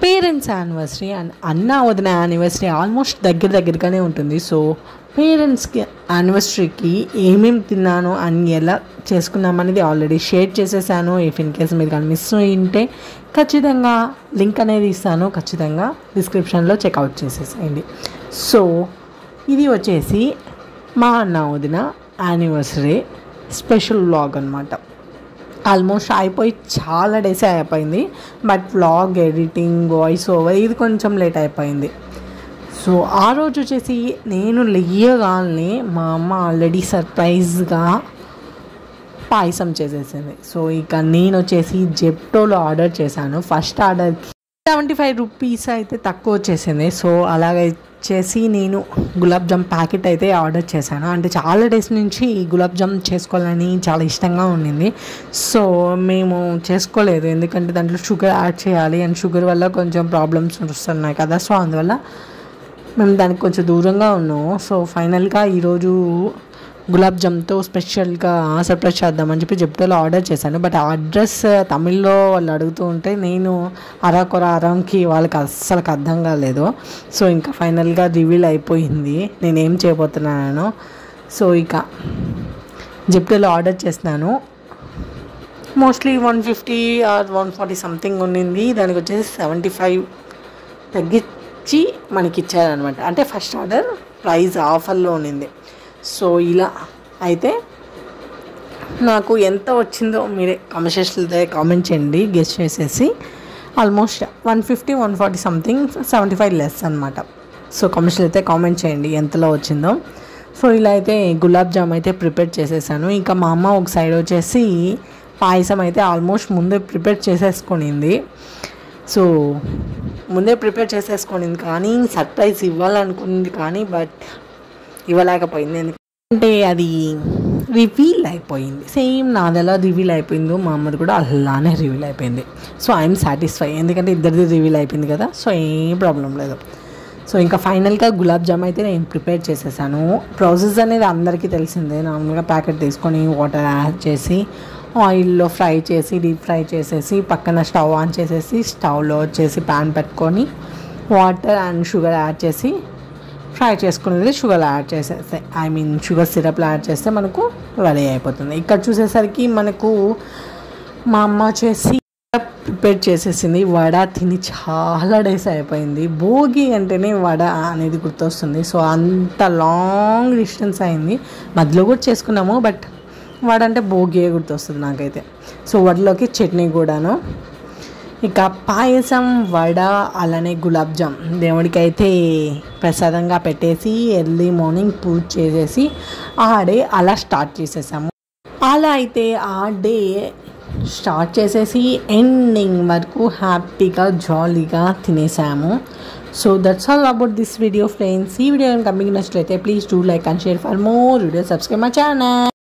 Parents anniversary and అన్న వదిన anniversary almost దగ్గరగానే ఉంటుంది. సో పేరెంట్స్కి యానివర్సరీకి ఏమేమి తిన్నాను అని ఎలా చేసుకున్నామనేది ఆల్రెడీ షేర్ చేసేసాను. ఇఫ్ ఇన్ కేస్ మీరు కానీ మిస్ అయింటే ఖచ్చితంగా లింక్ అనేది ఇస్తాను, ఖచ్చితంగా డిస్క్రిప్షన్లో చెక్అవుట్ చేసేసేయండి. సో ఇది వచ్చేసి మా అన్న వదిన యానివర్సరీ స్పెషల్ వ్లాగ్ అనమాట. ఆల్మోస్ట్ అయిపోయి చాలా డేసే అయిపోయింది, but vlog editing voice over ఇది కొంచెం లేట్ అయిపోయింది. సో ఆ రోజు వచ్చేసి నేను లేయగానే మా అమ్మ ఆల్రెడీ సర్ప్రైజ్గా పాయసం చేసేసింది. సో ఇక నేను వచ్చేసి జెప్టోలో ఆర్డర్ చేశాను. ఫస్ట్ ఆర్డర్కి 75 రూపీస్ అయితే తక్కువ వచ్చేసింది. సో అలాగే చేసి నేను గులాబ్ జామ్ ప్యాకెట్ అయితే ఆర్డర్ చేశాను. అంటే చాలా డేస్ నుంచి గులాబ్ జామ్ చేసుకోవాలని చాలా ఇష్టంగా ఉండింది. సో మేము చేసుకోలేదు, ఎందుకంటే దాంట్లో షుగర్ యాడ్ చేయాలి అండ్ షుగర్ వల్ల కొంచెం ప్రాబ్లమ్స్ వస్తున్నాయి కదా. సో అందువల్ల మేము దానికి కొంచెం దూరంగా ఉన్నాము. సో ఫైనల్గా ఈరోజు గులాబ్ జామ్తో స్పెషల్గా సర్ప్రైజ్ చేద్దామని చెప్పి జెప్టోలో ఆర్డర్ చేశాను. బట్ ఆ అడ్రస్ తమిళ్లో వాళ్ళు అడుగుతూ ఉంటే నేను అరంకి వాళ్ళకి అస్సలు అర్థం కాలేదు. సో ఇంకా ఫైనల్గా రివీల్ అయిపోయింది నేనేం చేయబోతున్నాను. సో ఇక జెప్టోలో ఆర్డర్ చేస్తున్నాను. మోస్ట్లీ 150 ఆర్ 140 సంథింగ్ ఉండింది. దానికి వచ్చేసి 75 తగ్గించి మనకి ఇచ్చారనమాట. అంటే ఫస్ట్ ఆర్డర్ ప్రైస్ ఆఫర్లో ఉండింది. సో ఇలా అయితే నాకు ఎంత వచ్చిందో మీరే కామెంట్ సెక్షన్లో కామెంట్ చేయండి, గెస్ చేసేసి. ఆల్మోస్ట్ 150 140 సంథింగ్, 75 లెస్ అనమాట. సో కామెంట్స్లో అయితే కామెంట్ చేయండి ఎంతలో వచ్చిందో. సో ఇలా అయితే గులాబ్ జామ్ అయితే ప్రిపేర్ చేసేసాను. ఇంకా మా అమ్మ ఒక సైడ్ వచ్చేసి పాయసం అయితే ఆల్మోస్ట్ ముందే ప్రిపేర్ చేసేసుకునింది. సో ముందే ప్రిపేర్ చేసేసుకునింది కానీ సర్ప్రైజ్ ఇవ్వాలనుకుంది కానీ బట్ ఇవ్వలేకపోయింది. ఎందుకంటే అది రివీల్ అయిపోయింది. సేమ్ నాది ఎలా రివీల్ అయిపోయిందో మా అమ్మది కూడా అలానే రివీల్ అయిపోయింది. సో ఐఎమ్ సాటిస్ఫై, ఎందుకంటే ఇద్దరిది రివీల్ అయిపోయింది కదా. సో ఏం ప్రాబ్లం లేదు. సో ఇంకా ఫైనల్గా గులాబ్ జామ్ అయితే నేను ప్రిపేర్ చేసేసాను. ప్రాసెస్ అనేది అందరికీ తెలిసిందే. నార్మల్గా ప్యాకెట్ తీసుకొని వాటర్ యాడ్ చేసి ఆయిల్లో ఫ్రై చేసి డీప్ ఫ్రై చేసేసి పక్కన స్టవ్ ఆన్ చేసేసి స్టవ్లో వచ్చేసి ప్యాన్ పెట్టుకొని వాటర్ అండ్ షుగర్ యాడ్ చేసి ఫ్రై చేసుకునేది షుగర్ యాడ్ చేసేస్తే షుగర్ సిరప్లో యాడ్ చేస్తే మనకు రెడీ అయిపోతుంది. ఇక్కడ చూసేసరికి మనకు మా అమ్మ వచ్చేసి ప్రిపేర్ చేసేసింది. వడ తిని చాలా డేస్ అయిపోయింది. భోగి అంటేనే వడ అనేది గుర్తొస్తుంది. సో అంత లాంగ్ డిస్టెన్స్ అయింది. మధ్యలో కూడా చేసుకున్నాము, బట్ వడ అంటే భోగియే గుర్తొస్తుంది నాకైతే. సో వడలోకి చట్నీ కూడాను. ఇక పాయసం, వడ, అలానే గులాబ్ జామ్ దేవుడికి అయితే ప్రసాదంగా పెట్టేసి ఎర్లీ మార్నింగ్ పూజ చేసేసి ఆ డే అలా స్టార్ట్ చేసేసాము. అలా అయితే ఆ డే స్టార్ట్ చేసేసి ఎండింగ్ వరకు హ్యాపీగా జాలీగా తినేసాము. So that's all about this video friends. ఈ వీడియో కనుక మీకు నచ్చినట్లయితే please do like and share for more video, subscribe my channel.